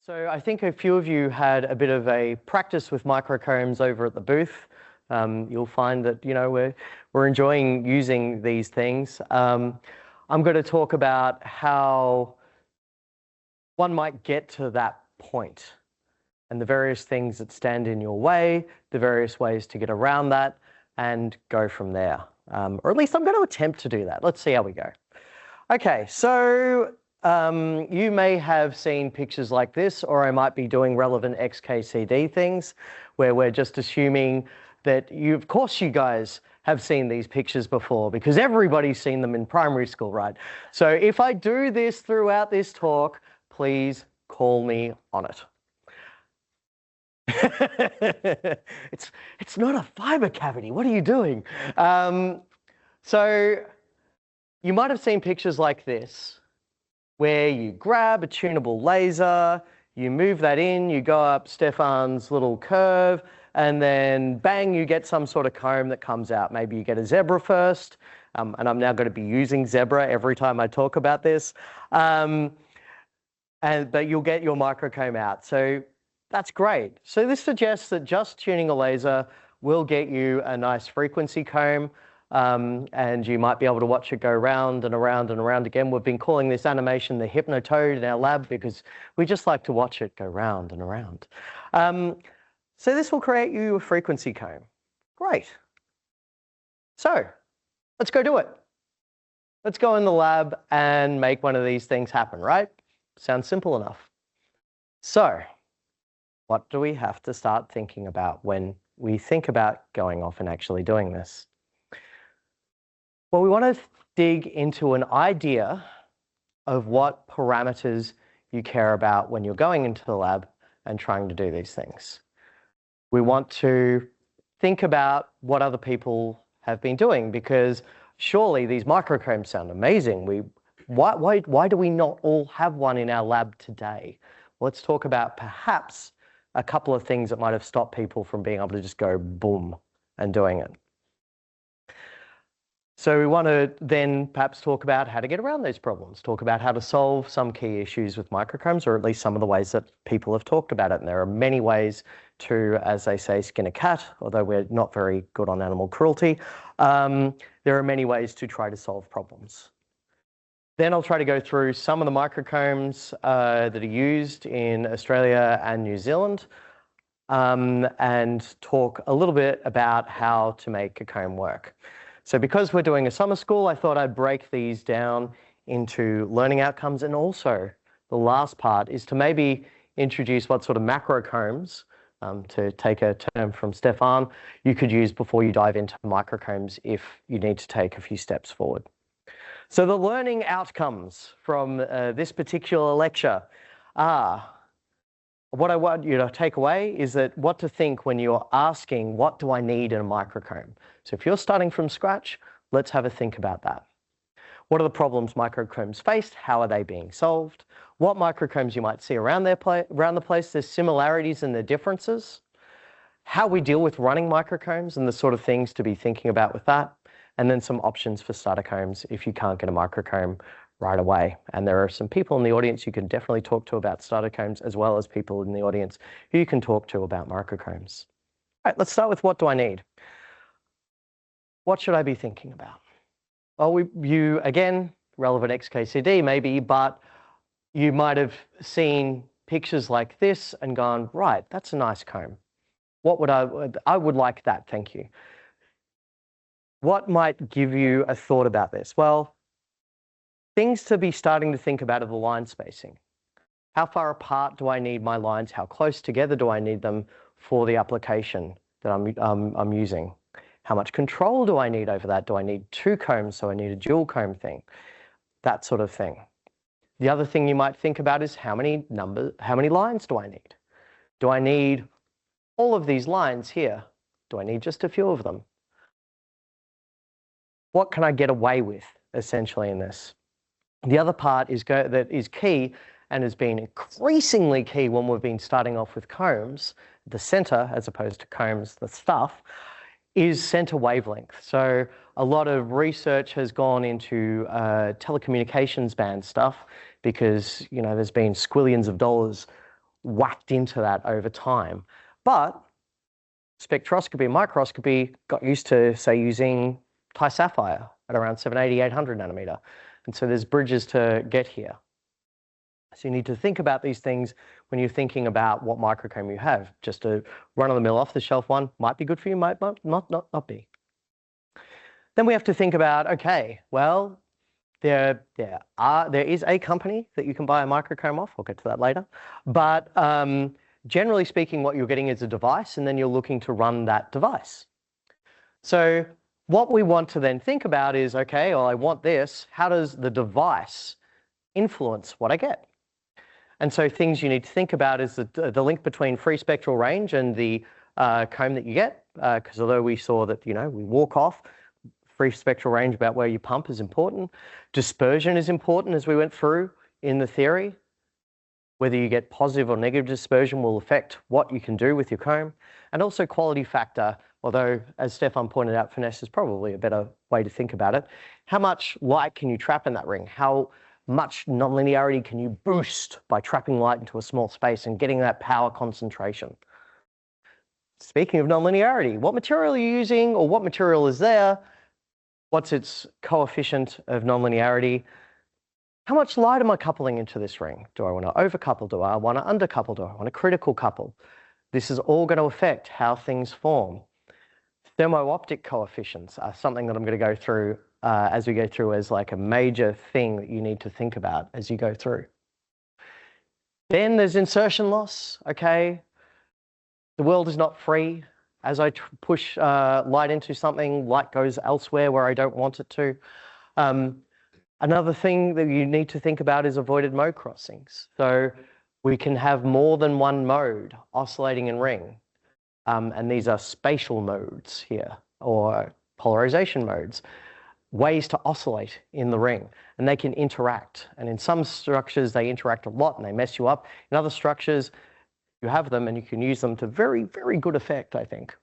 So I think a few of you had a bit of a practice with microcombs over at the booth. You'll find that, you know, we're enjoying using these things. I'm going to talk about how one might get to that point and the various things that stand in your way, the various ways to get around that, and go from there. Or at least I'm going to attempt to do that. Let's see how we go. Okay, so you may have seen pictures like this, or I might be doing relevant XKCD things where we're just assuming that of course you guys have seen these pictures before because everybody's seen them in primary school, right? So if I do this throughout this talk, please call me on it. It's not a fiber cavity. What are you doing? So you might have seen pictures like this, where you grab a tunable laser, you move that in, you go up Stefan's little curve, and then bang, you get some sort of comb that comes out. Maybe you get a zebra first, and I'm now going to be using zebra every time I talk about this. But you'll get your microcomb out. So that's great. So this suggests that just tuning a laser will get you a nice frequency comb. And you might be able to watch it go round and around and around again. We've been calling this animation the hypnotoad in our lab because we just like to watch it go round and around. So this will create you a frequency comb. Great. So let's go do it. Let's go in the lab and make one of these things happen, right? Sounds simple enough. So what do we have to start thinking about when we think about going off and actually doing this? Well, we want to dig into an idea of what parameters you care about when you're going into the lab and trying to do these things. We want to think about what other people have been doing because surely these microcombs sound amazing. Why do we not all have one in our lab today? Let's talk about perhaps a couple of things that might have stopped people from being able to just go boom and doing it. So we want to then perhaps talk about how to get around those problems, talk about how to solve some key issues with microcombs, or at least some of the ways that people have talked about it. And there are many ways to, as they say, skin a cat, although we're not very good on animal cruelty. There are many ways to try to solve problems. Then I'll try to go through some of the microcombs that are used in Australia and New Zealand and talk a little bit about how to make a comb work. So because we're doing a summer school, I thought I'd break these down into learning outcomes. And also the last part is to maybe introduce what sort of macrocombs, to take a term from Stefan, you could use before you dive into microcombs if you need to take a few steps forward. So the learning outcomes from this particular lecture are, what I want you to take away is that what to think when you're asking, what do I need in a microcomb? So if you're starting from scratch, let's have a think about that. What are the problems microcombs face? How are they being solved? What microcombs you might see around the place, there's similarities and the differences. How we deal with running microcombs and the sort of things to be thinking about with that. And then some options for starter combs if you can't get a microcomb right away. And there are some people in the audience you can definitely talk to about starter combs, as well as people in the audience who you can talk to about microcombs. All right, let's start with what do I need? What should I be thinking about? Well, again, relevant XKCD maybe, but you might have seen pictures like this and gone, right, that's a nice comb. What would I would like that, thank you. What might give you a thought about this? Well, things to be starting to think about are the line spacing. How far apart do I need my lines? How close together do I need them for the application that I'm using? How much control do I need over that? Do I need two combs, so I need a dual comb thing? That sort of thing. The other thing you might think about is how many lines do I need? Do I need all of these lines here? Do I need just a few of them? What can I get away with, essentially, in this? The other part that is key and has been increasingly key when we've been starting off with combs, the center as opposed to combs, the stuff, is center wavelength. So a lot of research has gone into telecommunications band stuff because, you know, there's been squillions of dollars whacked into that over time. But spectroscopy and microscopy got used to, say, using Thai sapphire at around 780, 800 nanometer. And so there's bridges to get here. So you need to think about these things when you're thinking about what microcomb you have. Just a run-of-the-mill, off-the-shelf one might be good for you, might not be. Then we have to think about, okay, well, there is a company that you can buy a microcomb off. We'll get to that later. But generally speaking, what you're getting is a device, and then you're looking to run that device. So what we want to then think about is, okay, well, I want this. How does the device influence what I get? And so things you need to think about is the link between free spectral range and the comb that you get, because although we saw that, we walk off, free spectral range about where you pump is important. Dispersion is important, as we went through in the theory. Whether you get positive or negative dispersion will affect what you can do with your comb. And also quality factor, although, as Stefan pointed out, finesse is probably a better way to think about it. How much light can you trap in that ring? How much nonlinearity can you boost by trapping light into a small space and getting that power concentration? Speaking of nonlinearity, what material are you using, or what material is there? What's its coefficient of nonlinearity? How much light am I coupling into this ring? Do I want to overcouple? Do I want to undercouple? Do I want to critical couple? This is all going to affect how things form. Thermo-optic coefficients are something that I'm going to go through as we go through as like a major thing that you need to think about as you go through. Then there's insertion loss, okay? The world is not free. As I push light into something, light goes elsewhere where I don't want it to. Another thing that you need to think about is avoided mode crossings. So we can have more than one mode oscillating in ring. And these are spatial modes here, or polarization modes, ways to oscillate in the ring. And they can interact. And in some structures, they interact a lot and they mess you up. In other structures, you have them and you can use them to very, very good effect, I think.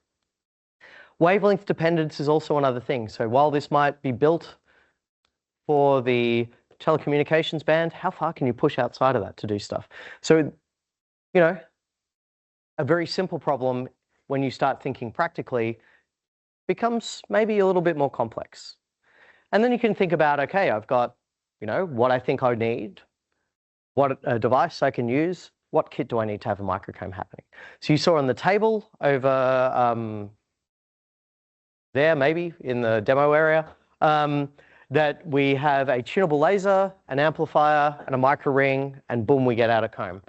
Wavelength dependence is also another thing. So while this might be built for the telecommunications band, how far can you push outside of that to do stuff? So, a very simple problem when you start thinking practically becomes maybe a little bit more complex. And then you can think about, okay, I've got, what I think I need, what a device I can use, what kit do I need to have a microcomb happening? So you saw on the table over there, maybe in the demo area, that we have a tunable laser, an amplifier, and a micro ring, and boom, we get out a comb.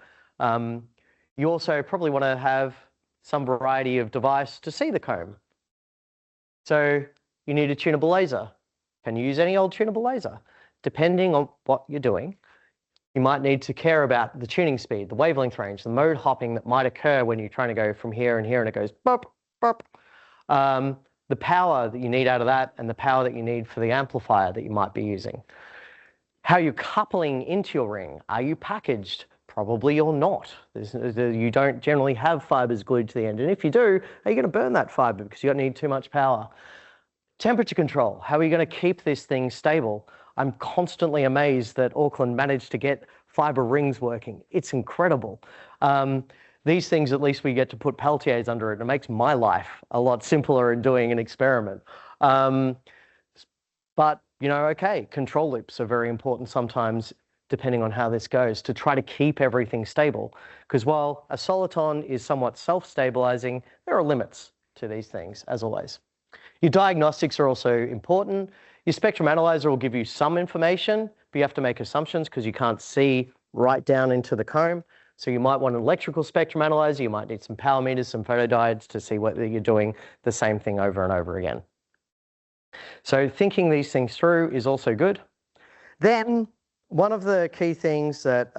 You also probably want to have some variety of device to see the comb. So you need a tunable laser. Can you use any old tunable laser? Depending on what you're doing, you might need to care about the tuning speed, the wavelength range, the mode hopping that might occur when you're trying to go from here and here and it goes bop, bop. The power that you need out of that and the power that you need for the amplifier that you might be using. How you're coupling into your ring. Are you packaged? Probably you're not. You don't generally have fibers glued to the end. And if you do, are you going to burn that fiber because you don't need too much power? Temperature control. How are you going to keep this thing stable? I'm constantly amazed that Auckland managed to get fiber rings working. It's incredible. These things, at least we get to put Peltiers under it. It makes my life a lot simpler in doing an experiment. But, okay, control loops are very important sometimes, depending on how this goes, to try to keep everything stable. Because while a soliton is somewhat self-stabilizing, there are limits to these things, as always. Your diagnostics are also important. Your spectrum analyzer will give you some information, but you have to make assumptions because you can't see right down into the comb. So you might want an electrical spectrum analyzer. You might need some power meters, some photodiodes to see whether you're doing the same thing over and over again. So thinking these things through is also good. Then one of the key things that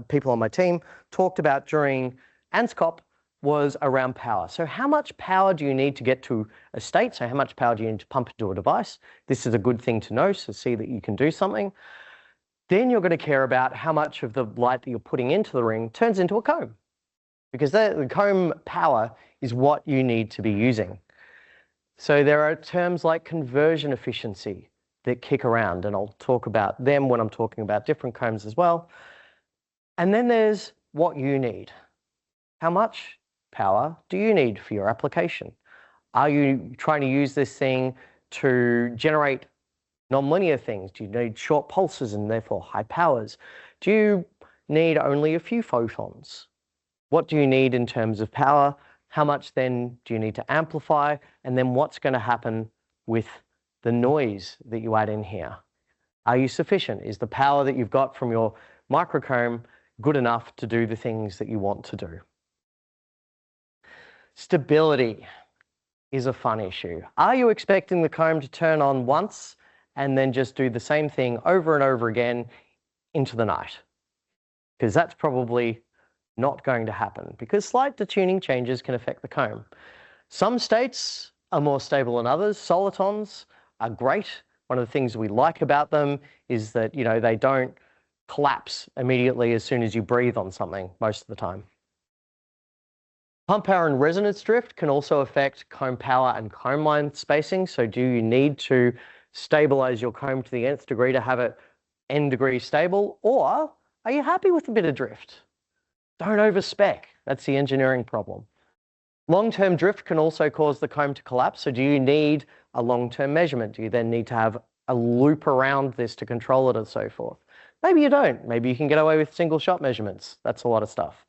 people on my team talked about during ANSCOP was around power. So how much power do you need to get to a state? So how much power do you need to pump into a device? This is a good thing to know, so see that you can do something. Then you're going to care about how much of the light that you're putting into the ring turns into a comb, because the comb power is what you need to be using. So there are terms like conversion efficiency that kick around, and I'll talk about them when I'm talking about different combs as well. And then there's what you need. How much power do you need for your application? Are you trying to use this thing to generate nonlinear things? Do you need short pulses and therefore high powers? Do you need only a few photons? What do you need in terms of power? How much then do you need to amplify? And then what's going to happen with the noise that you add in here? Are you sufficient? Is the power that you've got from your microcomb good enough to do the things that you want to do? Stability is a fun issue. Are you expecting the comb to turn on once and then just do the same thing over and over again into the night? Because that's probably not going to happen, because slight detuning changes can affect the comb. Some states are more stable than others. Solitons are great. One of the things we like about them is that, you know, they don't collapse immediately as soon as you breathe on something most of the time. Pump power and resonance drift can also affect comb power and comb line spacing. So do you need to stabilize your comb to the nth degree to have it n degree stable, or are you happy with a bit of drift? Don't overspec. That's the engineering problem. Long-term drift can also cause the comb to collapse. So do you need a long-term measurement? Do you then need to have a loop around this to control it and so forth? Maybe you don't. Maybe you can get away with single shot measurements. That's a lot of stuff.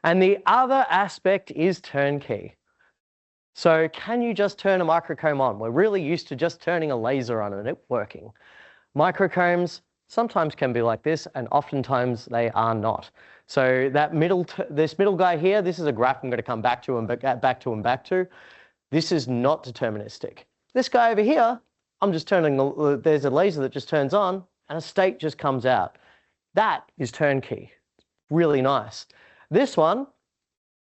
And the other aspect is turnkey. So can you just turn a microcomb on? We're really used to just turning a laser on and it working. Microcombs sometimes can be like this, and oftentimes they are not. So that this middle guy here, this is a graph I'm going to come back to and back to. This is not deterministic. This guy over here, I'm just turning, there's a laser that just turns on and a state just comes out. That is turnkey. Really nice. This one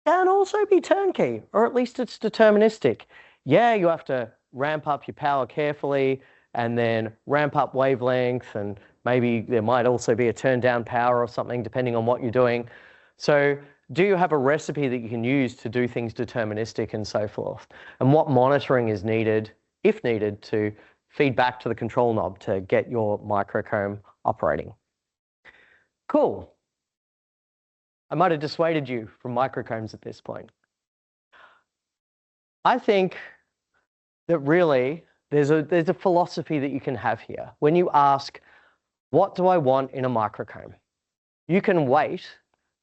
can also be turnkey, or at least it's deterministic. Yeah, you have to ramp up your power carefully and then ramp up wavelength, and maybe there might also be a turn down power or something depending on what you're doing. So do you have a recipe that you can use to do things deterministic and so forth? And what monitoring is needed, if needed, to feed back to the control knob to get your microcomb operating? Cool. I might have dissuaded you from microcombs at this point. I think that really there's a philosophy that you can have here. When you ask, what do I want in a microcomb? You can wait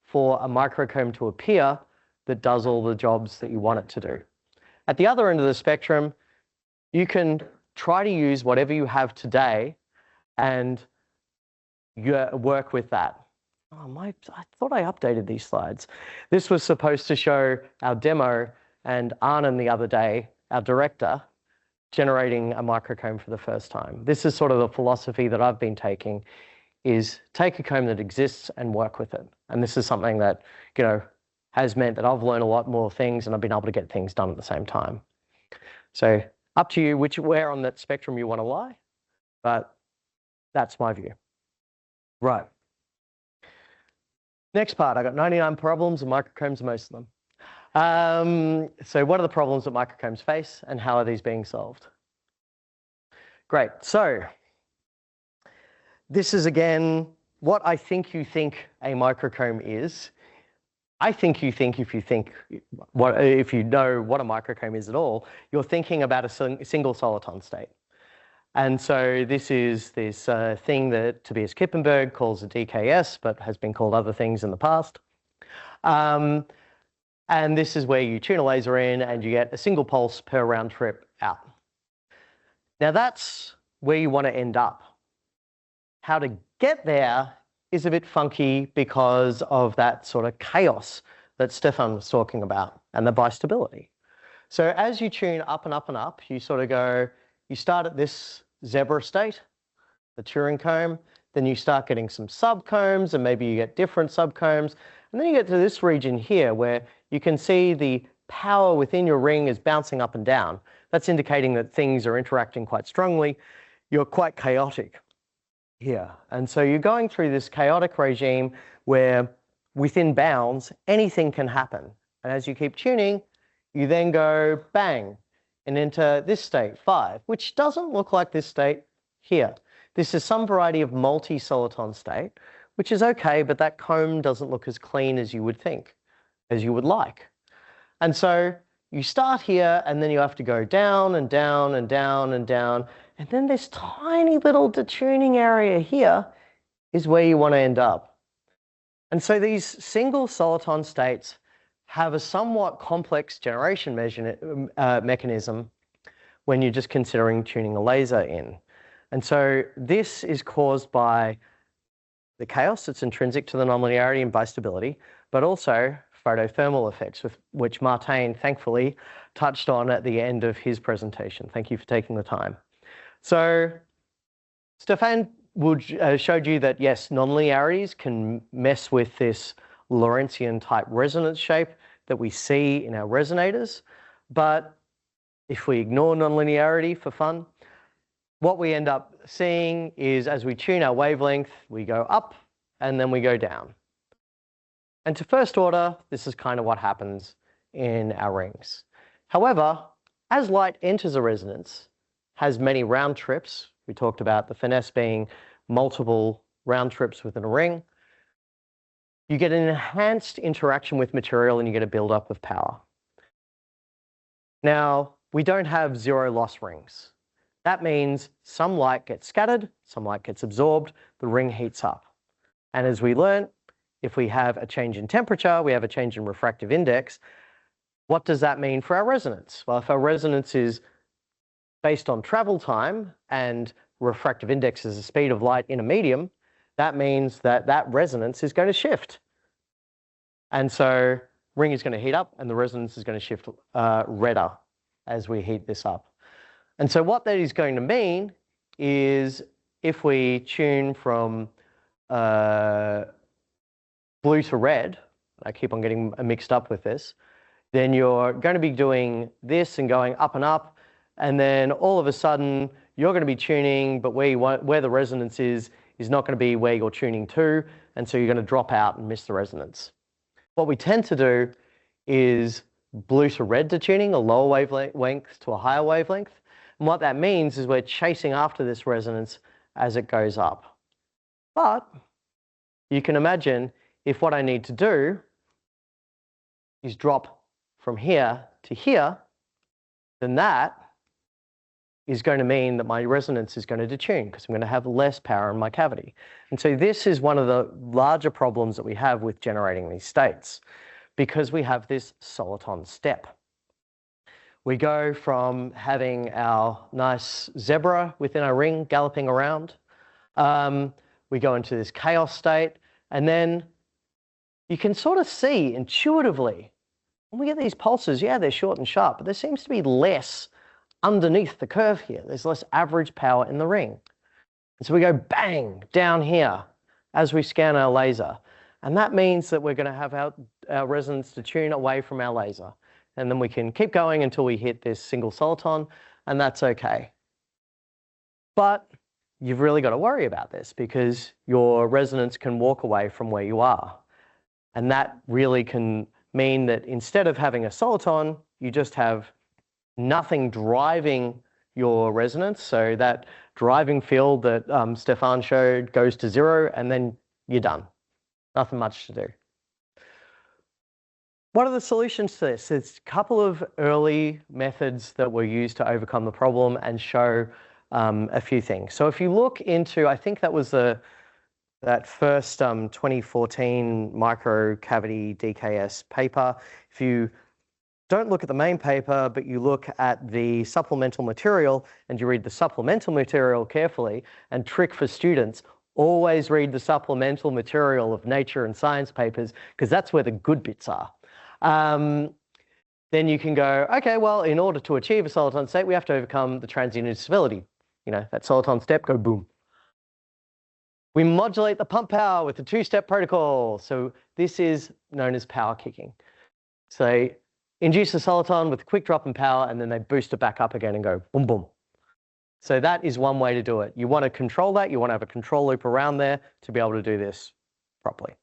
for a microcomb to appear that does all the jobs that you want it to do. At the other end of the spectrum, you can try to use whatever you have today and work with that. Oh, I thought I updated these slides. This was supposed to show our demo and Arnon the other day, our director, generating a microcomb for the first time. This is sort of the philosophy that I've been taking, is take a comb that exists and work with it. And this is something that, you know, has meant that I've learned a lot more things and I've been able to get things done at the same time. So up to you where on that spectrum you want to lie, but that's my view. Right. Next part, I got 99 problems and microcombs are most of them. So what are the problems that microcombs face and how are these being solved? Great, so this is again what I think you think a microcomb is. I think if you know what a microcomb is at all, you're thinking about a single soliton state. And so this is this thing that Tobias Kippenberg calls a DKS, but has been called other things in the past. And this is where you tune a laser in and you get a single pulse per round trip out. Now that's where you want to end up. How to get there is a bit funky because of that sort of chaos that Stefan was talking about and the bistability. So as you tune up and up and up, you sort of go, you start at this zebra state, the Turing comb, then you start getting some subcombs and maybe you get different subcombs. And then you get to this region here where you can see the power within your ring is bouncing up and down. That's indicating that things are interacting quite strongly. You're quite chaotic here. And so you're going through this chaotic regime where within bounds, anything can happen. And as you keep tuning, you then go bang and into this state 5, which doesn't look like this state here. This is some variety of multi-soliton state which is okay, but that comb doesn't look as clean as you would think, as you would like. And so you start here, and then you have to go down and down and down and down. And then this tiny little detuning area here is where you want to end up. And so these single soliton states have a somewhat complex generation mechanism when you're just considering tuning a laser in. And so this is caused by the chaos that's intrinsic to the nonlinearity and bistability, but also photothermal effects, which Martin thankfully touched on at the end of his presentation. Thank you for taking the time. So Stefan showed you that, yes, nonlinearities can mess with this Lorentzian type resonance shape that we see in our resonators. But if we ignore nonlinearity for fun, what we end up seeing is as we tune our wavelength, we go up and then we go down. And to first order, this is kind of what happens in our rings. However, as light enters a resonance, has many round trips. We talked about the finesse being multiple round trips within a ring. You get an enhanced interaction with material and you get a buildup of power. Now, we don't have zero loss rings. That means some light gets scattered, some light gets absorbed, the ring heats up. And as we learned, if we have a change in temperature, we have a change in refractive index. What does that mean for our resonance? Well, if our resonance is based on travel time and refractive index is the speed of light in a medium, that means that that resonance is going to shift. And so ring is going to heat up and the resonance is going to shift redder as we heat this up. And so what that is going to mean is if we tune from blue to red, I keep on getting mixed up with this, then you're going to be doing this and going up and up, and then all of a sudden you're going to be tuning, but where the resonance is not going to be where you're tuning to, and so you're going to drop out and miss the resonance. What we tend to do is blue to red detuning, a lower wavelength to a higher wavelength. And what that means is we're chasing after this resonance as it goes up. But you can imagine if what I need to do is drop from here to here, then that is going to mean that my resonance is going to detune because I'm going to have less power in my cavity. And so this is one of the larger problems that we have with generating these states because we have this soliton step. We go from having our nice zebra within our ring galloping around. We go into this chaos state, and then you can sort of see intuitively, when we get these pulses, yeah, they're short and sharp, but there seems to be less underneath the curve here. There's less average power in the ring. And so we go bang down here as we scan our laser. And that means that we're going to have our resonance detune away from our laser. And then we can keep going until we hit this single soliton, and that's okay. But you've really got to worry about this because your resonance can walk away from where you are. And that really can mean that instead of having a soliton, you just have nothing driving your resonance. So that driving field that Stefan showed goes to zero, and then you're done. Nothing much to do. What are the solutions to this? There's a couple of early methods that were used to overcome the problem and show a few things. So if you look into, I think that was that first 2014 microcavity DKS paper. If you don't look at the main paper, but you look at the supplemental material and you read the supplemental material carefully, and trick for students, always read the supplemental material of nature and science papers because that's where the good bits are. Then you can go, okay, well, in order to achieve a soliton state, we have to overcome the transient instability. You know, that soliton step, go boom. We modulate the pump power with the two-step protocol. So this is known as power kicking. So induce a soliton with a quick drop in power, and then they boost it back up again and go boom, boom. So that is one way to do it. You want to control that. You want to have a control loop around there to be able to do this properly.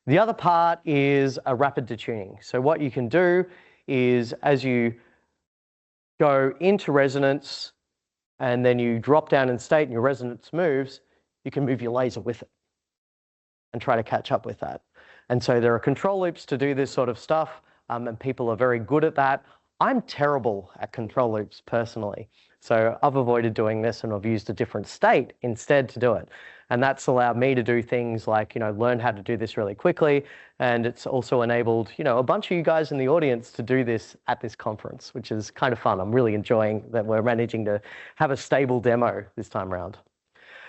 The other part is a rapid detuning. So what you can do is as you go into resonance and then you drop down in state and your resonance moves, you can move your laser with it. and try to catch up with that. And so there are control loops to do this sort of stuff, and people are very good at that. I'm terrible at control loops personally. So I've avoided doing this and I've used a different state instead to do it. And that's allowed me to do things like, learn how to do this really quickly. And it's also enabled, a bunch of you guys in the audience to do this at this conference, which is kind of fun. I'm really enjoying that we're managing to have a stable demo this time around.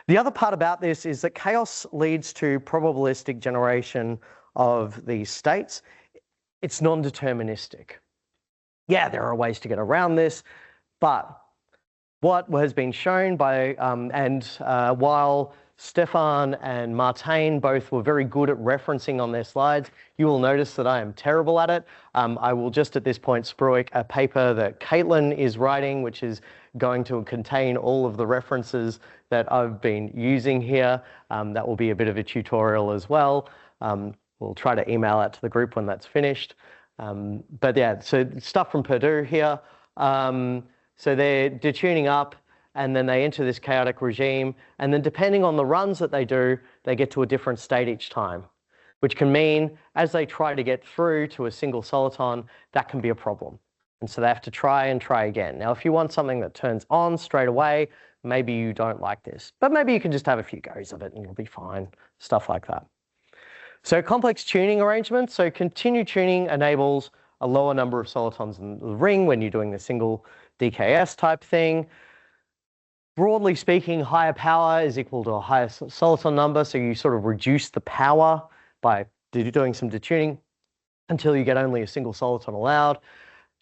The other part about this is that chaos leads to probabilistic generation of these states. It's non-deterministic. Yeah, there are ways to get around this, but what has been shown by, while Stefan and Martijn both were very good at referencing on their slides, you will notice that I am terrible at it. I will just at this point sprue a paper that Caitlin is writing, which is going to contain all of the references that I've been using here. That will be a bit of a tutorial as well. We'll try to email out to the group when that's finished. But yeah, so stuff from Purdue here. So they're detuning up and then they enter this chaotic regime. And then depending on the runs that they do, they get to a different state each time, which can mean as they try to get through to a single soliton, that can be a problem. And so they have to try and try again. Now, if you want something that turns on straight away, maybe you don't like this, but maybe you can just have a few goes of it and you'll be fine, stuff like that. So complex tuning arrangements. So continued tuning enables a lower number of solitons in the ring when you're doing the single DKS type thing. Broadly speaking, higher power is equal to a higher soliton number. So you sort of reduce the power by doing some detuning until you get only a single soliton allowed.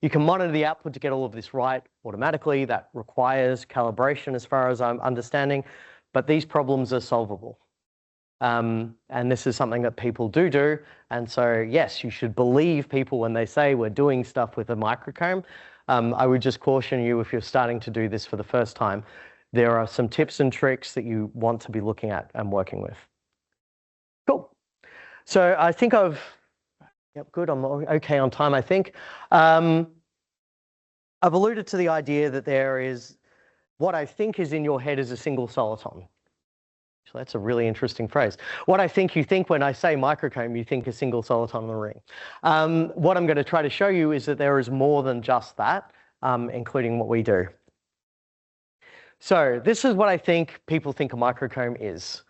You can monitor the output to get all of this right automatically. That requires calibration as far as I'm understanding, but these problems are solvable. And this is something that people do. And so, yes, you should believe people when they say we're doing stuff with a microcomb. I would just caution you if you're starting to do this for the first time, there are some tips and tricks that you want to be looking at and working with. Cool. So I think yep, good, I'm okay on time, I think. I've alluded to the idea that there is what I think is in your head is a single soliton. So that's a really interesting phrase. What I think you think when I say microcomb, you think a single soliton in the ring. What I'm going to try to show you is that there is more than just that, including what we do. So this is what I think people think a microcomb is.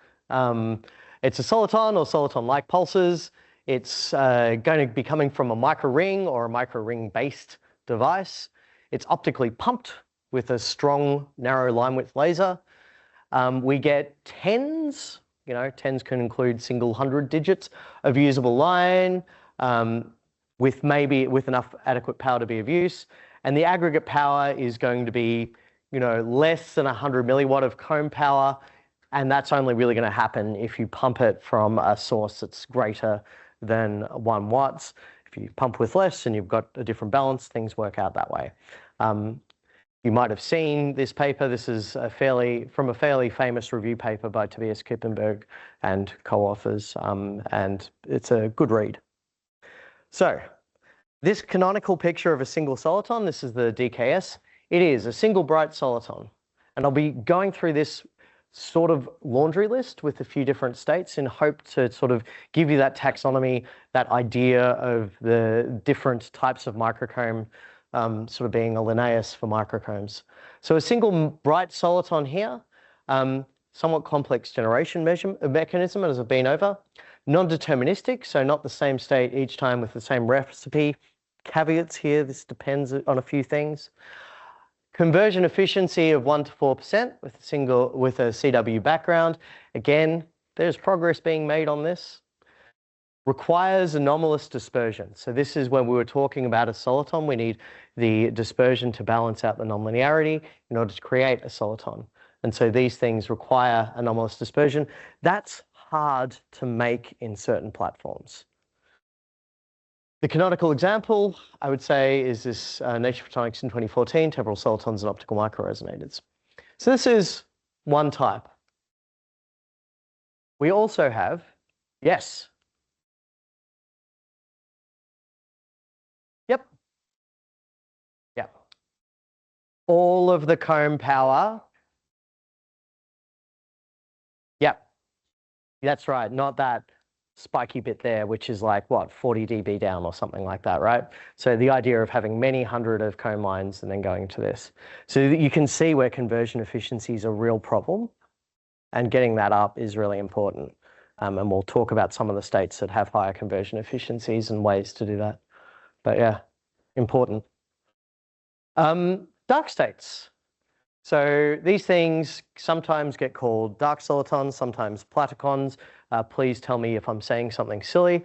It's a soliton or soliton-like pulses. It's going to be coming from a microring or a microring-based device. It's optically pumped with a strong narrow line width laser. We get tens, tens can include single 100 digits of usable line with enough adequate power to be of use. And the aggregate power is going to be, less than 100 milliwatt of comb power. And that's only really going to happen if you pump it from a source that's greater than 1 watts. If you pump with less and you've got a different balance, things work out that way. You might have seen this paper. This is from a fairly famous review paper by Tobias Kippenberg and co-authors, and it's a good read. So this canonical picture of a single soliton, this is the DKS. It is a single bright soliton. And I'll be going through this sort of laundry list with a few different states in hope to sort of give you that taxonomy, that idea of the different types of microcomb, sort of being a Linnaeus for microcombs. So a single bright soliton here, somewhat complex generation mechanism as I've been over. Non-deterministic, so not the same state each time with the same recipe. Caveats here, this depends on a few things. Conversion efficiency of 1 to 4% with a CW background. Again, there's progress being made on this. Requires anomalous dispersion. So this is when we were talking about a soliton. We need the dispersion to balance out the nonlinearity in order to create a soliton. And so these things require anomalous dispersion. That's hard to make in certain platforms. The canonical example, I would say, is this Nature Photonics in 2014, temporal solitons and optical microresonators. So this is one type. We also have, yes. Yep. Yep. All of the comb power. Yep. That's right, not that. spiky bit there, which is like, what, 40 dB down or something like that, right? So the idea of having many hundred of comb lines and then going to this. So you can see where conversion efficiency is a real problem, and getting that up is really important. And we'll talk about some of the states that have higher conversion efficiencies and ways to do that. But yeah, important. Dark states. So these things sometimes get called dark solitons, sometimes platicons. Please tell me if I'm saying something silly,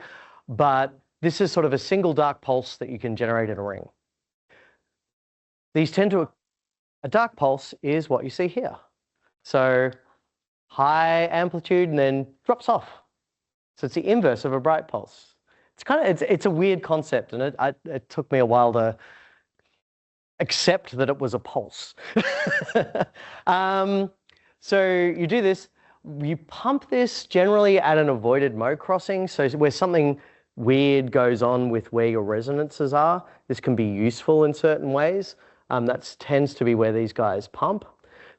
but this is sort of a single dark pulse that you can generate in a ring. These tend to, a dark pulse is what you see here. So high amplitude and then drops off. So it's the inverse of a bright pulse. It's kind of, it's a weird concept, and it took me a while to accept that it was a pulse. So you do this, you pump this generally at an avoided mode crossing. So where something weird goes on with where your resonances are, this can be useful in certain ways. That tends to be where these guys pump.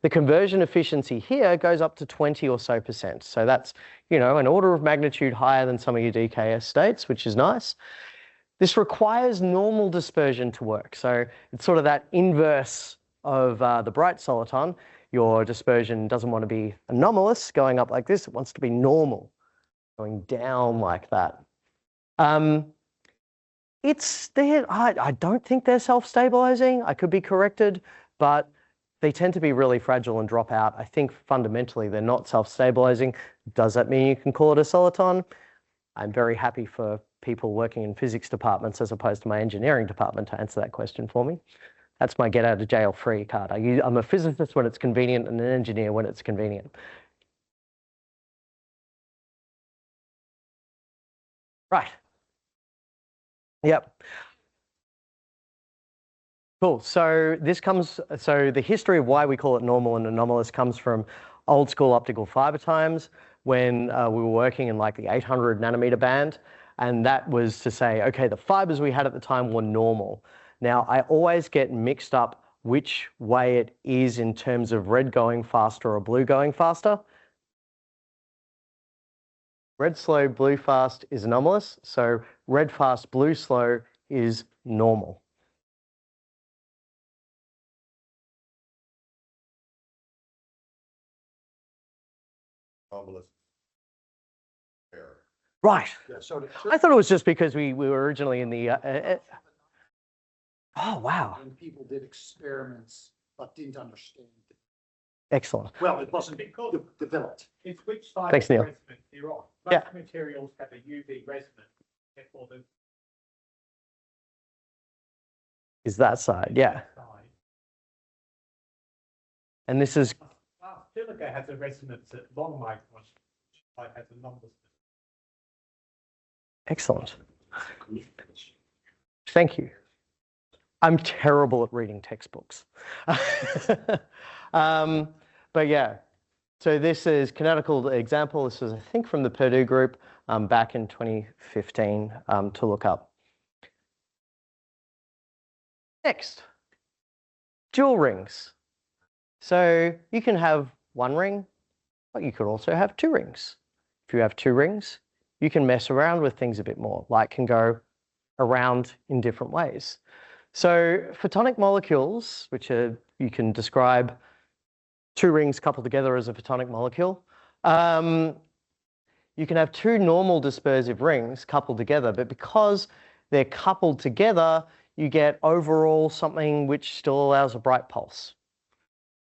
The conversion efficiency here goes up to 20 or so %. So that's, you know, an order of magnitude higher than some of your DKS states, which is nice. This requires normal dispersion to work. So it's sort of that inverse of the bright soliton. Your dispersion doesn't want to be anomalous, going up like this. It wants to be normal, going down like that. It's there. I don't think they're self-stabilizing. I could be corrected, but they tend to be really fragile and drop out. I think fundamentally they're not self-stabilizing. Does that mean you can call it a soliton? I'm very happy for people working in physics departments as opposed to my engineering department to answer that question for me. That's my get out of jail free card. I'm a physicist when it's convenient and an engineer when it's convenient. Right. Yep. Cool. So this comes, so the history of why we call it normal and anomalous comes from old school optical fiber times when we were working in like the 800 nanometer band. And that was to say, okay, the fibers we had at the time were normal. Now, I always get mixed up which way it is in terms of red going faster or blue going faster. Red slow, blue fast is anomalous. So red fast, blue slow is normal. Anomalous. Right. Yeah, so I thought it was just because we were originally in the. Oh, wow. and people did experiments but didn't understand it. Excellent. Well, it wasn't developed. It's which side Thanks, of the Neil. resonance you're on. Yeah. Most materials have a UV resonance. Therefore, the Is that side, yeah. side. And this is, Silica has a resonance at long microns. It has a number. excellent. Thank you. I'm terrible at reading textbooks. But yeah, so this is canonical example. This was, I think, from the Purdue group back in 2015 to look up. Next, dual rings. So you can have one ring, but you could also have two rings. If you have two rings, you can mess around with things a bit more. Light can go around in different ways. So photonic molecules, which are, you can describe two rings coupled together as a photonic molecule. You can have two normal dispersive rings coupled together, but because they're coupled together, you get overall something which still allows a bright pulse.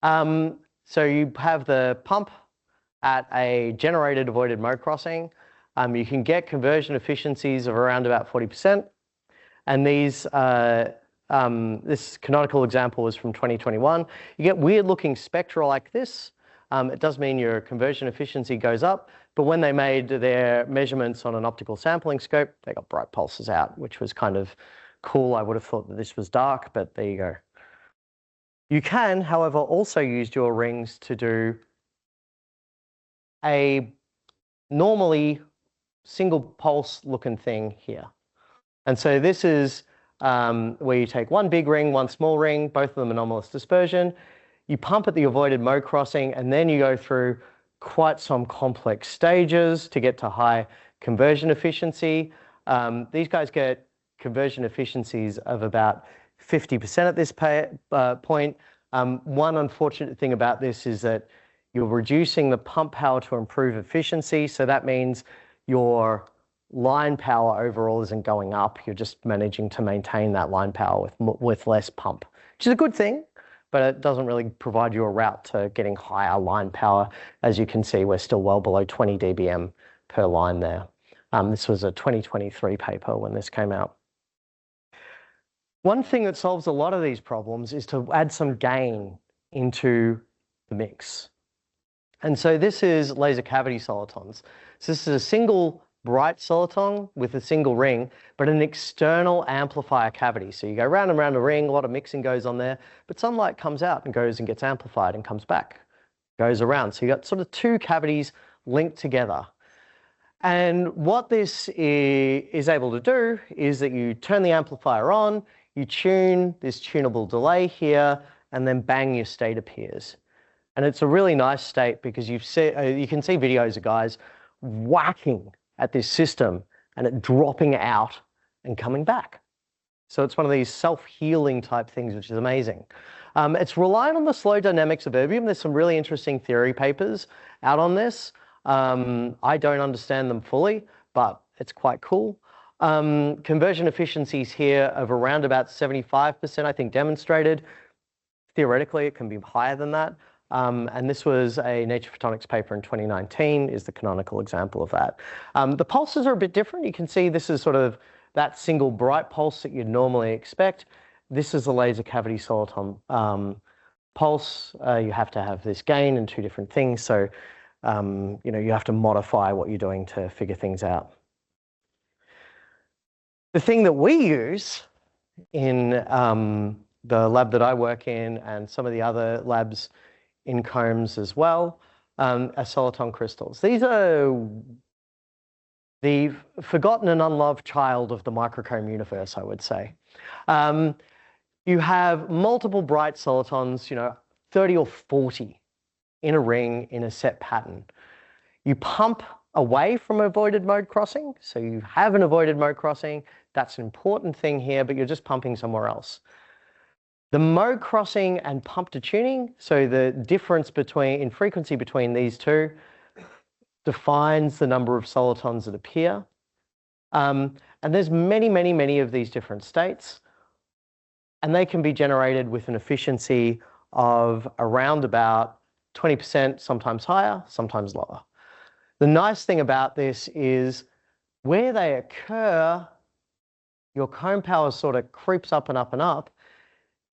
So you have the pump at a generated avoided mode crossing. You can get conversion efficiencies of around about 40%. And these, this canonical example was from 2021. You get weird looking spectra like this. It does mean your conversion efficiency goes up, but when they made their measurements on an optical sampling scope, they got bright pulses out, which was kind of cool. I would have thought that this was dark, but there you go. You can, however, also use dual rings to do a normally single pulse looking thing here. And so this is where you take one big ring, one small ring, both of them anomalous dispersion. You pump at the avoided mode crossing, and then you go through quite some complex stages to get to high conversion efficiency. These guys get conversion efficiencies of about 50% at this point. One unfortunate thing about this is that you're reducing the pump power to improve efficiency. So that means your line power overall isn't going up. You're just managing to maintain that line power with less pump, which is a good thing, but it doesn't really provide you a route to getting higher line power. As you can see, we're still well below 20 dBm per line there. This was a 2023 paper when this came out. One thing that solves a lot of these problems is to add some gain into the mix. And so this is laser cavity solitons. So this is a single bright soliton with a single ring, but an external amplifier cavity. So you go round and round a ring, a lot of mixing goes on there, but sunlight comes out and goes and gets amplified and comes back, goes around. So you got sort of two cavities linked together. And what this is able to do is that you turn the amplifier on, you tune this tunable delay here, and then bang, your state appears. And it's a really nice state because you can see videos of guys whacking at this system and it dropping out and coming back. So it's one of these self-healing type things, which is amazing. It's reliant on the slow dynamics of erbium. There's some really interesting theory papers out on this. I don't understand them fully, but it's quite cool. Conversion efficiencies here of around about 75%, I think, demonstrated. Theoretically, it can be higher than that. And this was a Nature Photonics paper in 2019, is the canonical example of that. The pulses are a bit different. You can see this is sort of that single bright pulse that you'd normally expect. This is a laser cavity soliton pulse. You have to have this gain and two different things. So, you have to modify what you're doing to figure things out. The thing that we use in the lab that I work in and some of the other labs in combs as well are soliton crystals. These are the forgotten and unloved child of the microcomb universe, I would say. You have multiple bright solitons, 30 or 40 in a ring in a set pattern. You pump away from avoided mode crossing. So you have an avoided mode crossing. That's an important thing here, but you're just pumping somewhere else. The mode crossing and pump detuning, so the difference in frequency between these two defines the number of solitons that appear. And there's many of these different states, and they can be generated with an efficiency of around about 20%, sometimes higher, sometimes lower. The nice thing about this is where they occur, your comb power sort of creeps up and up and up.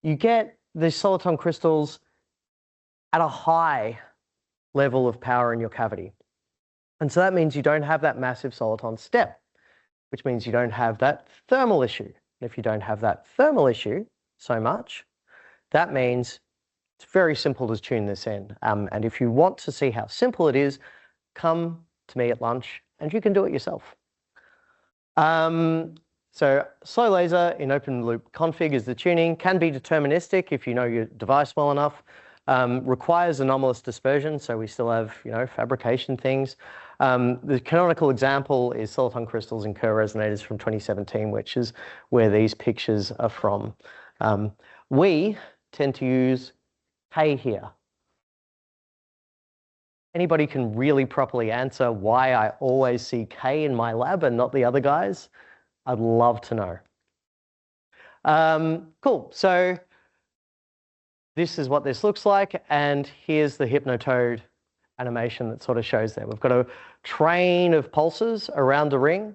You get the soliton crystals at a high level of power in your cavity. And so that means you don't have that massive soliton step, which means you don't have that thermal issue. And if you don't have that thermal issue so much, that means it's very simple to tune this in. And if you want to see how simple it is, come to me at lunch and you can do it yourself. So slow laser in open loop config is the tuning, can be deterministic if you know your device well enough, requires anomalous dispersion, so we still have fabrication things. The canonical example is soliton crystals and Kerr resonators from 2017, which is where these pictures are from. We tend to use K here. Anybody can really properly answer why I always see K in my lab and not the other guys? I'd love to know. Cool, so this is what this looks like, and here's the hypnotoad animation that sort of shows there. We've got a train of pulses around the ring,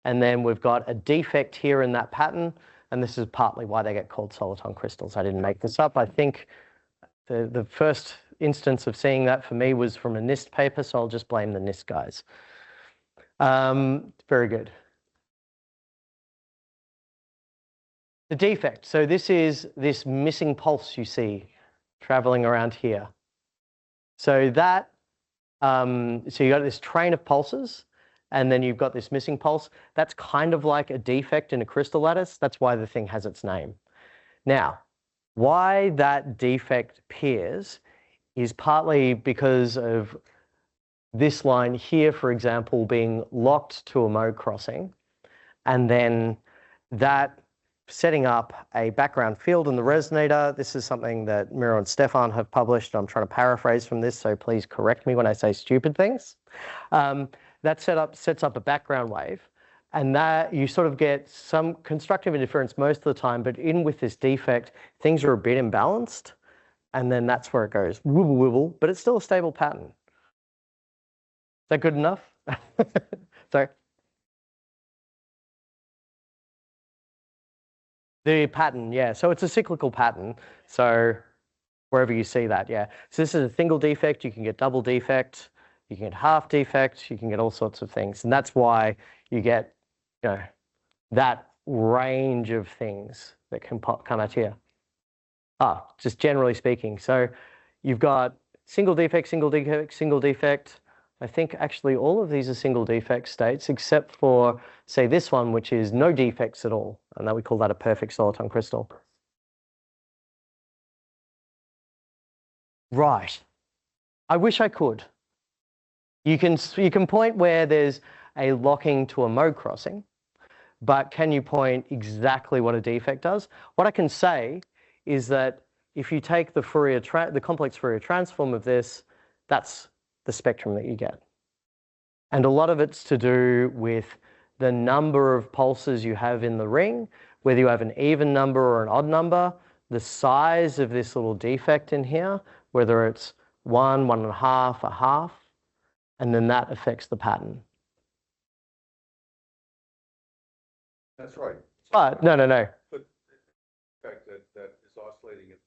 and then we've got a defect here in that pattern, and this is partly why they get called soliton crystals. I didn't make this up. I think the first instance of seeing that for me was from a NIST paper, so I'll just blame the NIST guys. Very good. The defect, so this is this missing pulse you see traveling around here. So that, so you got this train of pulses, and then you've got this missing pulse. That's kind of like a defect in a crystal lattice. That's why the thing has its name. Now, why that defect appears is partly because of this line here, for example, being locked to a mode crossing, and then that setting up a background field in the resonator. This is something that Miro and Stefan have published. I'm trying to paraphrase from this, so please correct me when I say stupid things. That sets up a background wave, and that you sort of get some constructive interference most of the time, but in with this defect, things are a bit imbalanced, and then that's where it goes, wibble wibble, but it's still a stable pattern. Is that good enough? Sorry. The pattern, yeah. So it's a cyclical pattern. So wherever you see that, yeah. So this is a single defect. You can get double defect. You can get half defect. You can get all sorts of things. And that's why you get, that range of things that can come out here. Just generally speaking. So you've got single defect, single defect, single defect. I think actually all of these are single defect states, except for, say, this one, which is no defects at all. And that we call that a perfect soliton crystal. Right. I wish I could. You can point where there's a locking to a mode crossing, but can you point exactly what a defect does? What I can say is that if you take the complex Fourier transform of this, that's the spectrum that you get. And a lot of it's to do with the number of pulses you have in the ring, whether you have an even number or an odd number, the size of this little defect in here, whether it's 1, 1.5, a half, and then that affects the pattern. That's right. But no. But the fact that is oscillating at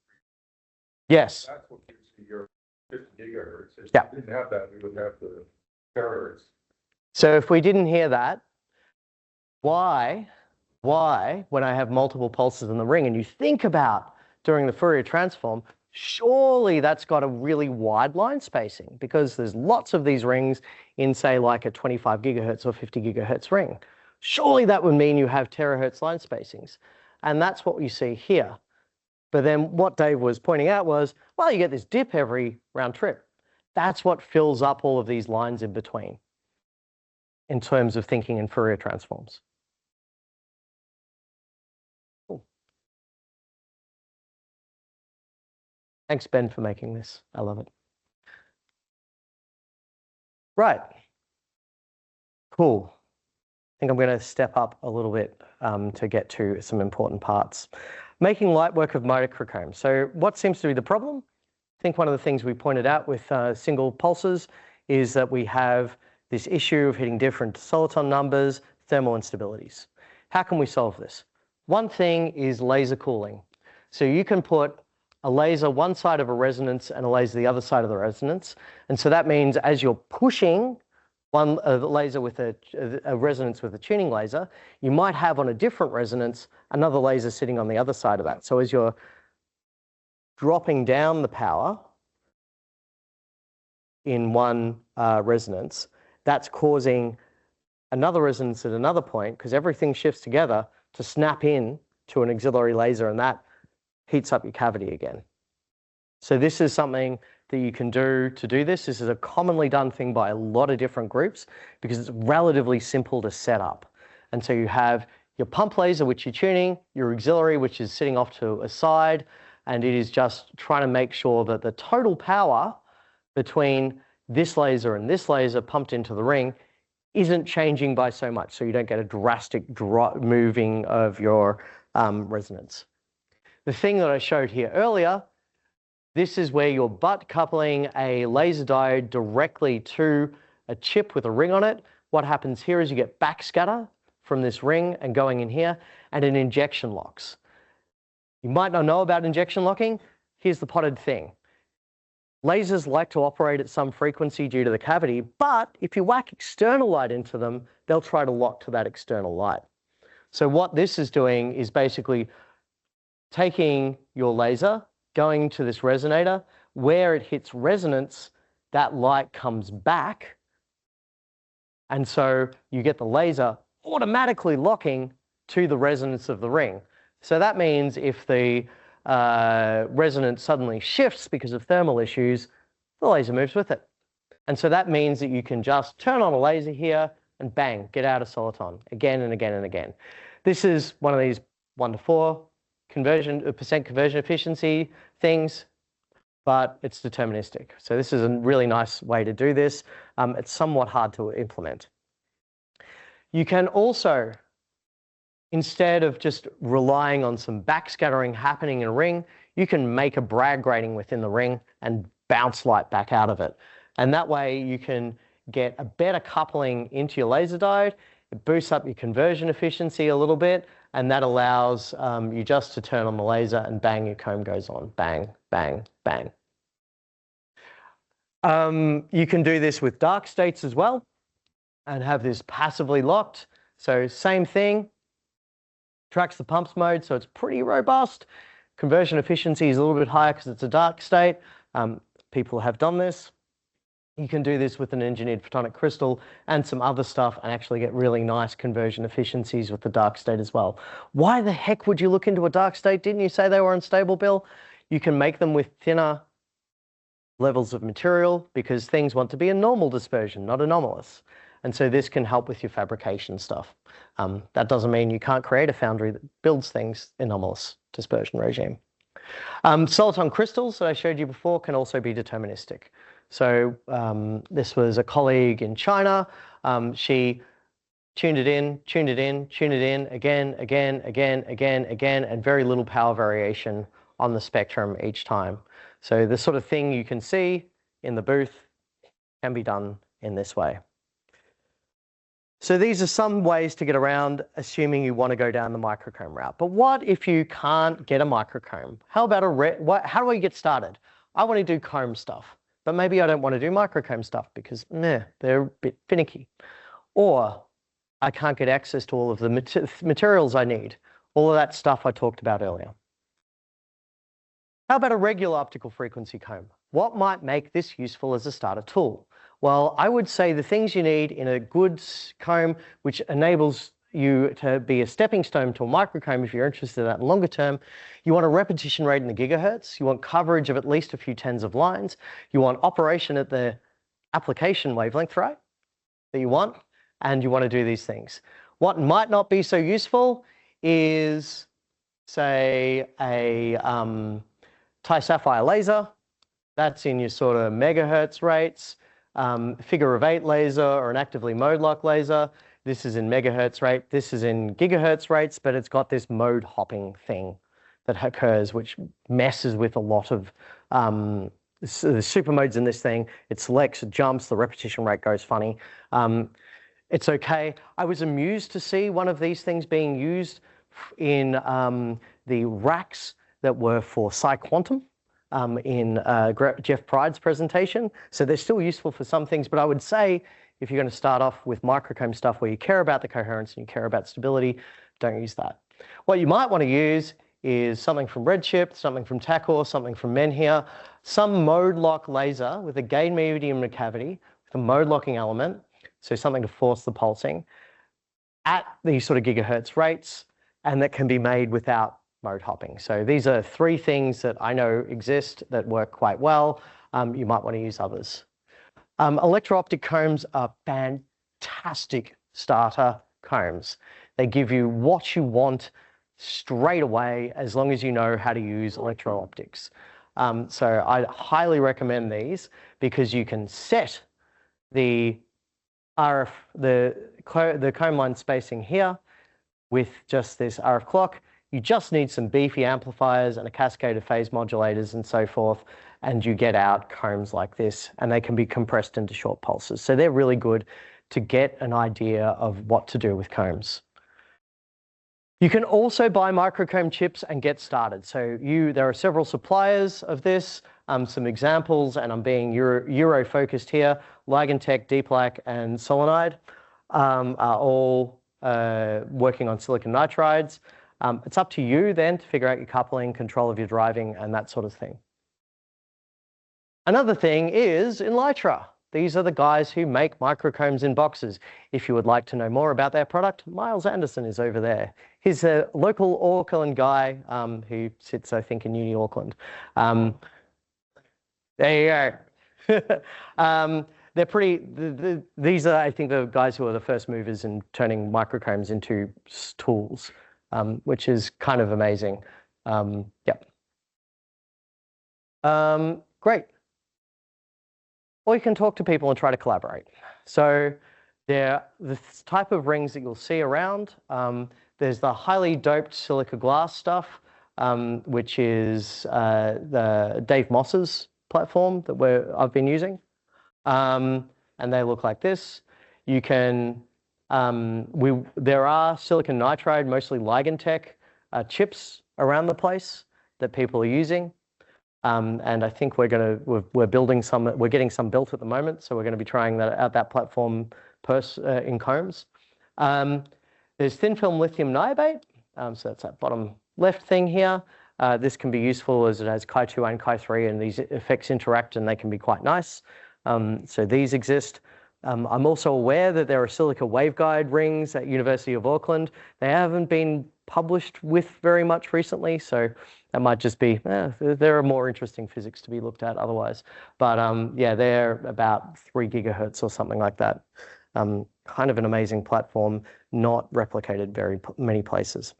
Yes. that's what gives you your 50 gigahertz. If Yeah. we didn't have that, we would have the terahertz. So if we didn't hear that, why, when I have multiple pulses in the ring, and you think about during the Fourier transform, surely that's got a really wide line spacing because there's lots of these rings in, say, like a 25 gigahertz or 50 gigahertz ring. Surely that would mean you have terahertz line spacings. And that's what you see here. But then what Dave was pointing out was, well, you get this dip every round trip. That's what fills up all of these lines in between in terms of thinking in Fourier transforms. Cool. Thanks, Ben, for making this. I love it. Right. Cool. I think I'm going to step up a little bit to get to some important parts. Making light work of microcombs. So what seems to be the problem? I think one of the things we pointed out with single pulses is that we have this issue of hitting different soliton numbers, thermal instabilities. How can we solve this? One thing is laser cooling. So you can put a laser one side of a resonance and a laser the other side of the resonance. And so that means as you're pushing a laser with a resonance with a tuning laser, you might have on a different resonance another laser sitting on the other side of that. So as you're dropping down the power in one resonance, that's causing another resonance at another point because everything shifts together to snap in to an auxiliary laser, and that heats up your cavity again. So this is something that you can do to do this. This is a commonly done thing by a lot of different groups because it's relatively simple to set up. And so you have your pump laser, which you're tuning, your auxiliary, which is sitting off to a side, and it is just trying to make sure that the total power between this laser and this laser pumped into the ring isn't changing by so much, so you don't get a drastic moving of your resonance. The thing that I showed here earlier, this is where you're butt coupling a laser diode directly to a chip with a ring on it. What happens here is you get backscatter from this ring and going in here, and an injection locks. You might not know about injection locking. Here's the potted thing. Lasers like to operate at some frequency due to the cavity, but if you whack external light into them, they'll try to lock to that external light. So what this is doing is basically taking your laser, going to this resonator, where it hits resonance, that light comes back, and so you get the laser automatically locking to the resonance of the ring. So that means if the resonance suddenly shifts because of thermal issues, the laser moves with it. And so that means that you can just turn on a laser here and bang, get out a soliton again and again and again. This is one of these 1 to 4 percent conversion efficiency things, but it's deterministic. So this is a really nice way to do this. It's somewhat hard to implement. You can also, instead of just relying on some backscattering happening in a ring, you can make a Bragg grating within the ring and bounce light back out of it. And that way you can get a better coupling into your laser diode. It boosts up your conversion efficiency a little bit, and that allows you just to turn on the laser and bang, your comb goes on. Bang, bang, bang. You can do this with dark states as well and have this passively locked. So same thing, tracks the pumps mode, so it's pretty robust. Conversion efficiency is a little bit higher because it's a dark state. People have done this. You can do this with an engineered photonic crystal and some other stuff and actually get really nice conversion efficiencies with the dark state as well. Why the heck would you look into a dark state? Didn't you say they were unstable, Bill? You can make them with thinner levels of material because things want to be a normal dispersion, not anomalous. And so this can help with your fabrication stuff. That doesn't mean you can't create a foundry that builds things anomalous dispersion regime. Soliton crystals that I showed you before can also be deterministic. So this was a colleague in China. She tuned it in, again, and very little power variation on the spectrum each time. So the sort of thing you can see in the booth can be done in this way. So these are some ways to get around, assuming you want to go down the microcomb route. But what if you can't get a microcomb? How about how do I get started? I want to do comb stuff, but maybe I don't want to do microcomb stuff because they're a bit finicky. Or I can't get access to all of the materials I need. All of that stuff I talked about earlier. How about a regular optical frequency comb? What might make this useful as a starter tool? Well, I would say the things you need in a good comb, which enables you to be a stepping stone to a microcomb if you're interested in that in longer term. You want a repetition rate in the gigahertz. You want coverage of at least a few tens of lines. You want operation at the application wavelength rate that you want, and you want to do these things. What might not be so useful is, say, a Ti-sapphire laser. That's in your sort of megahertz rates. Figure of 8 laser or an actively mode lock laser. This is in megahertz rate. This is in gigahertz rates, but it's got this mode hopping thing that occurs, which messes with a lot of the super modes in this thing. It selects, it jumps, the repetition rate goes funny. It's okay. I was amused to see one of these things being used in the racks that were for PsiQuantum. In Jeff Pride's presentation. So they're still useful for some things, but I would say if you're going to start off with microcomb stuff where you care about the coherence and you care about stability, don't use that. What you might want to use is something from Redshift, something from Tacor, something from Menhir, some mode lock laser with a gain medium cavity with a mode locking element, so something to force the pulsing at these sort of gigahertz rates, and that can be made without mode hopping. So these are 3 things that I know exist that work quite well. You might want to use others. Electro-optic combs are fantastic starter combs. They give you what you want straight away as long as you know how to use electro-optics. So I highly recommend these because you can set the RF, the comb line spacing here with just this RF clock. You just need some beefy amplifiers and a cascade of phase modulators and so forth, and you get out combs like this, and they can be compressed into short pulses. So they're really good to get an idea of what to do with combs. You can also buy microcomb chips and get started. So there are several suppliers of this, some examples, and I'm being Euro-focused here. Ligantech, Deeplak, and Solenoid are all working on silicon nitrides. It's up to you then to figure out your coupling, control of your driving, and that sort of thing. Another thing is Elytra. These are the guys who make microcombs in boxes. If you would like to know more about their product, Miles Anderson is over there. He's a local Auckland guy who sits, I think, in Uni Auckland. There you go. they're pretty, these are, I think, the guys who are the first movers in turning microcombs into tools, which is kind of amazing. Yep. Great. Or you can talk to people and try to collaborate. So the type of rings that you'll see around, there's the highly doped silica glass stuff, which is the Dave Moss's platform that I've been using. And they look like this. You can, there are silicon nitride, mostly ligand tech chips around the place that people are using. And I think we're building some, we're getting some built at the moment. So we're going to be trying that out, that platform in combs. There's thin film lithium niobate. So that's that bottom left thing here. This can be useful as it has Chi2 and Chi3, and these effects interact and they can be quite nice. So these exist. I'm also aware that there are silica waveguide rings at University of Auckland. They haven't been published with very much recently, so that might just be, there are more interesting physics to be looked at otherwise. But yeah, they're about 3 gigahertz or something like that. Kind of an amazing platform, not replicated very many places.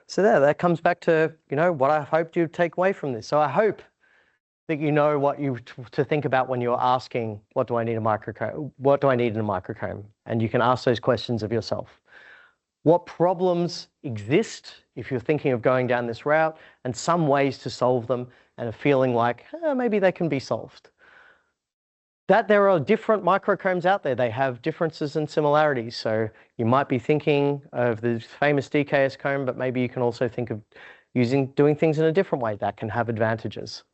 So there, that comes back to, you know, what I hoped you'd take away from this. So I hope that you know what to think about when you're asking, what do I need a microcomb? What do I need in a microcomb? And you can ask those questions of yourself. What problems exist if you're thinking of going down this route, and some ways to solve them, and a feeling like maybe they can be solved. That there are different microcombs out there. They have differences and similarities. So you might be thinking of the famous DKS comb, but maybe you can also think of doing things in a different way that can have advantages.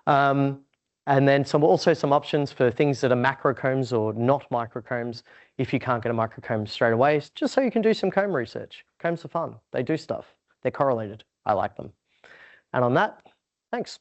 And then also some options for things that are macrocombs or not microcombs if you can't get a microcomb straight away, just so you can do some comb research. Combs are fun. They do stuff. They're correlated. I like them. And on that, thanks.